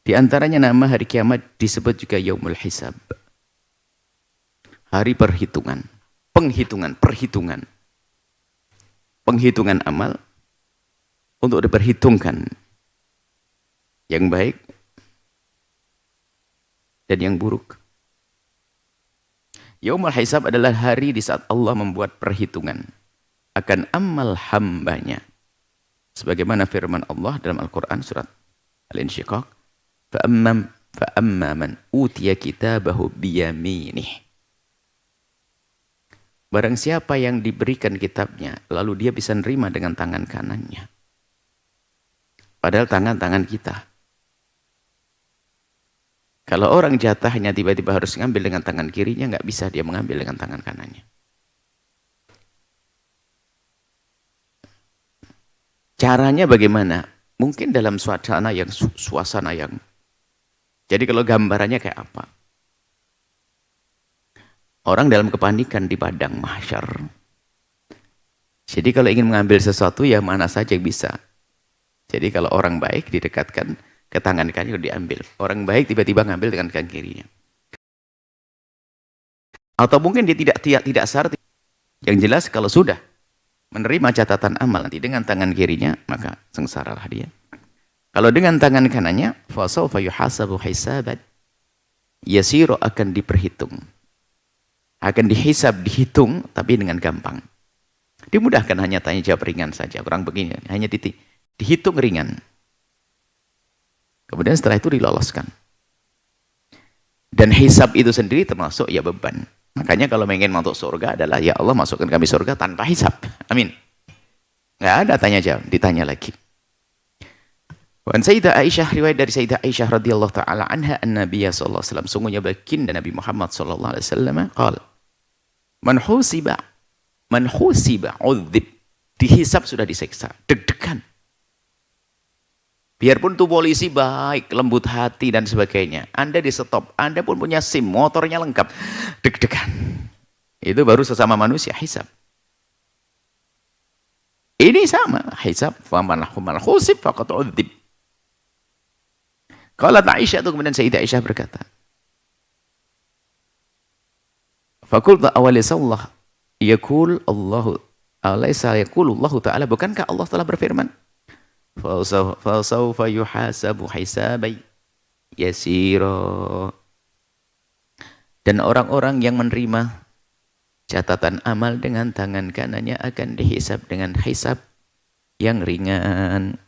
Di antaranya nama hari kiamat disebut juga Yaumul Hisab. Hari perhitungan. Perhitungan amal untuk diperhitungkan yang baik dan yang buruk. Yaumul Hisab adalah hari di saat Allah membuat perhitungan akan amal hambanya. Sebagaimana firman Allah dalam Al-Quran surat Al-Insyiqaq, فَأَمَّا مَنْ أُوتِيَ كِتَابَهُ بِيَمِينِهِ. Barang siapa yang diberikan kitabnya, lalu dia bisa nerima dengan tangan kanannya. Padahal tangan kita. Kalau orang jatahnya tiba-tiba harus mengambil dengan tangan kirinya, nggak bisa dia mengambil dengan tangan kanannya. Caranya bagaimana? Mungkin dalam suasana yang jadi kalau gambarannya kayak apa? Orang dalam kepanikan di padang mahsyar. Jadi kalau ingin mengambil sesuatu ya mana saja yang bisa. Jadi kalau orang baik didekatkan ke tangan kanannya diambil. Orang baik tiba-tiba ngambil dengan tangan kirinya. Atau mungkin dia tidak sadar. Yang jelas kalau sudah menerima catatan amal nanti dengan tangan kirinya, maka sengsaralah dia. Kalau dengan tangan kanannya, fasawfa yuhasabu hisaban yasiru, akan diperhitung. Akan dihitung, tapi dengan gampang. Dimudahkan, hanya tanya jawab ringan saja. Kurang begini, hanya dihitung ringan. Kemudian setelah itu diloloskan. Dan hisab itu sendiri termasuk ya beban. Makanya kalau ingin masuk surga adalah, ya Allah masukkan kami surga tanpa hisab. Amin. Nggak ada tanya jawab, ditanya lagi. Wan Sayyidah Aisyah, riwayat dari Sayyidah Aisyah radhiyallahu taala anha, an-Nabiy sallallahu alaihi wasallam, sungguhnya baginda Nabi Muhammad sallallahu alaihi wasallam qala, man husiba udzib, dihisab sudah disiksa, deg-degan. Biarpun tuh polisi baik, lembut hati dan sebagainya, Anda di stop, Anda pun punya SIM, motornya lengkap, deg-degan. Itu baru sesama manusia hisab. Ini sama hisab, faman husib faqad udzib. Qalat Aisyah, itu kemudian Sayyidah Aisyah berkata, faqultu awalisallah yaqul Allahu alaysa yaqulu Allah taala, bukankah Allah telah berfirman, fasawfa yuhasabu hisabai yasira, dan orang-orang yang menerima catatan amal dengan tangan kanannya akan dihisab dengan hisab yang ringan.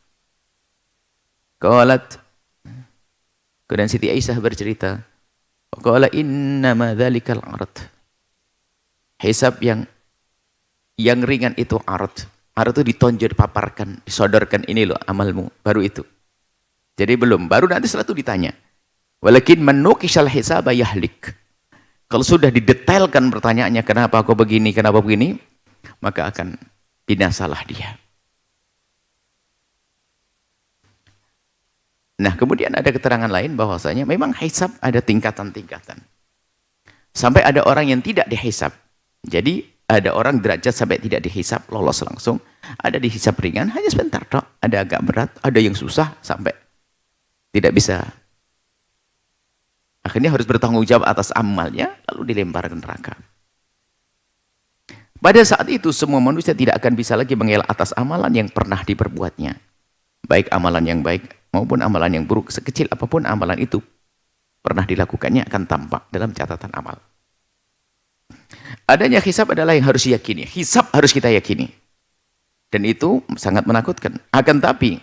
Qalat, kemudian Siti Aisyah bercerita, qala innama dzalikal arad, hisab yang ringan itu arad. Arad itu ditonjol, dipaparkan, disodorkan, ini loh amalmu, baru itu. Jadi belum, baru nanti setelah itu ditanya. Walakin manukishal hisaba yahlik. Kalau sudah didetailkan pertanyaannya, kenapa kau begini, maka akan binasalah dia. Nah, kemudian ada keterangan lain bahwasanya memang hisab ada tingkatan-tingkatan. Sampai ada orang yang tidak dihisab. Jadi ada orang derajat sampai tidak dihisab, lolos langsung. Ada dihisab ringan, hanya sebentar dok. Ada agak berat, ada yang susah sampai tidak bisa. Akhirnya harus bertanggung jawab atas amalnya, lalu dilempar ke neraka. Pada saat itu semua manusia tidak akan bisa lagi mengelak atas amalan yang pernah diperbuatnya. Baik amalan yang baik maupun amalan yang buruk, sekecil apapun amalan itu pernah dilakukannya akan tampak dalam catatan amal. Adanya hisab adalah yang harus diyakini. Hisab harus kita yakini. Dan itu sangat menakutkan. Akan tapi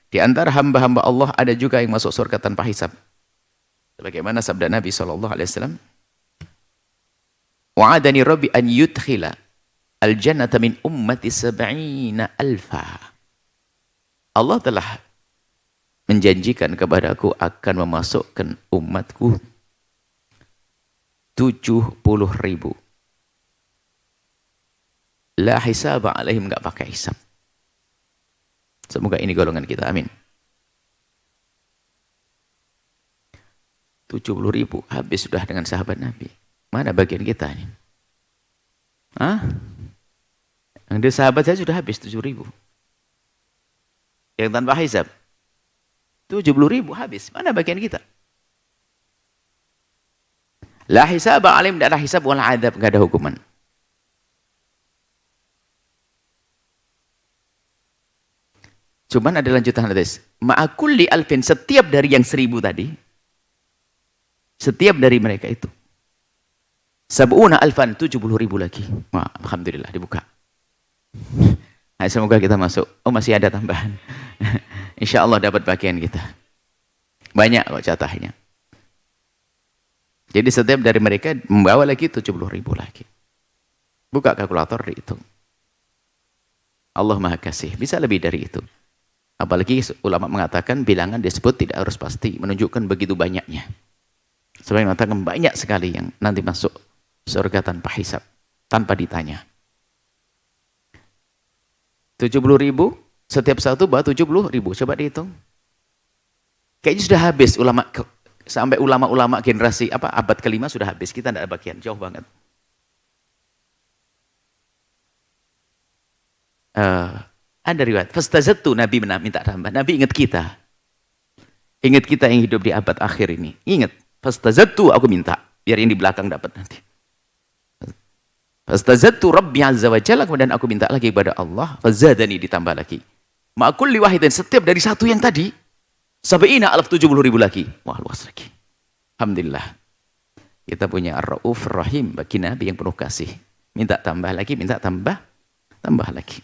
di antara hamba-hamba Allah ada juga yang masuk surga tanpa hisab. Sebagaimana sabda Nabi SAW, wa'adani rabbi an yudkhila al-jannata min ummati sab'ina alfa. Allah telah menjanjikan kepadaku akan memasukkan umatku 70.000. La hisaba alaihim, enggak pakai hisab. Semoga ini golongan kita, amin. 70.000 habis sudah dengan sahabat Nabi. Mana bagian kita ini? Hah? Yang di sahabat saya sudah habis 7.000. Yang tanpa hisab. 70.000 habis. Mana bagian kita? La hisab alim, tidak ada hisab wala adab, nggak ada hukuman. Cuman ada lanjutan hadis. Ma'akulli alfin, setiap dari yang 1000 tadi, setiap dari mereka itu, sab'una alfan, 70.000 lagi. Wah, alhamdulillah dibuka. Nah, semoga kita masuk. Oh, masih ada tambahan. Insya Allah dapat bagian kita. Banyak kok jatahnya. Jadi setiap dari mereka membawa lagi 70.000 lagi. Buka kalkulator, dihitung. Allah Maha Kasih. Bisa lebih dari itu. Apalagi ulama mengatakan bilangan disebut tidak harus pasti. Menunjukkan begitu banyaknya. Sebab mengatakan banyak sekali yang nanti masuk surga tanpa hisab. Tanpa ditanya. 70.000. Setiap satu bawa 70.000. Coba dihitung. Kayaknya sudah habis ulama. Sampai ulama-ulama generasi abad kelima sudah habis. Kita tidak ada bagian. Jauh banget. Ada riwayat. Fastazattu, Nabi minta tambah. Nabi ingat kita. Ingat kita yang hidup di abad akhir ini. Ingat. Fastazattu, aku minta. Biar yang di belakang dapat nanti. Fastazattu Rabbi Azza wa Jalla. Kemudian aku minta lagi kepada Allah. Fazadani, ditambah lagi. Ma'kulli wahidin, setiap dari satu yang tadi. Sabaina alaf 70.000 lagi. Wah, luas lagi. Alhamdulillah. Kita punya Ar-Ra'uf Rahim bagi Nabi yang penuh kasih. Minta tambah lagi, minta tambah lagi.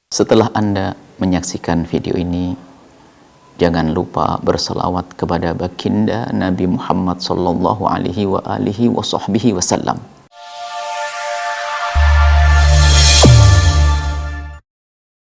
Setelah Anda menyaksikan video ini, jangan lupa berselawat kepada baginda Nabi Muhammad sallallahu alaihi wa alihi wa sahbihi wasallam.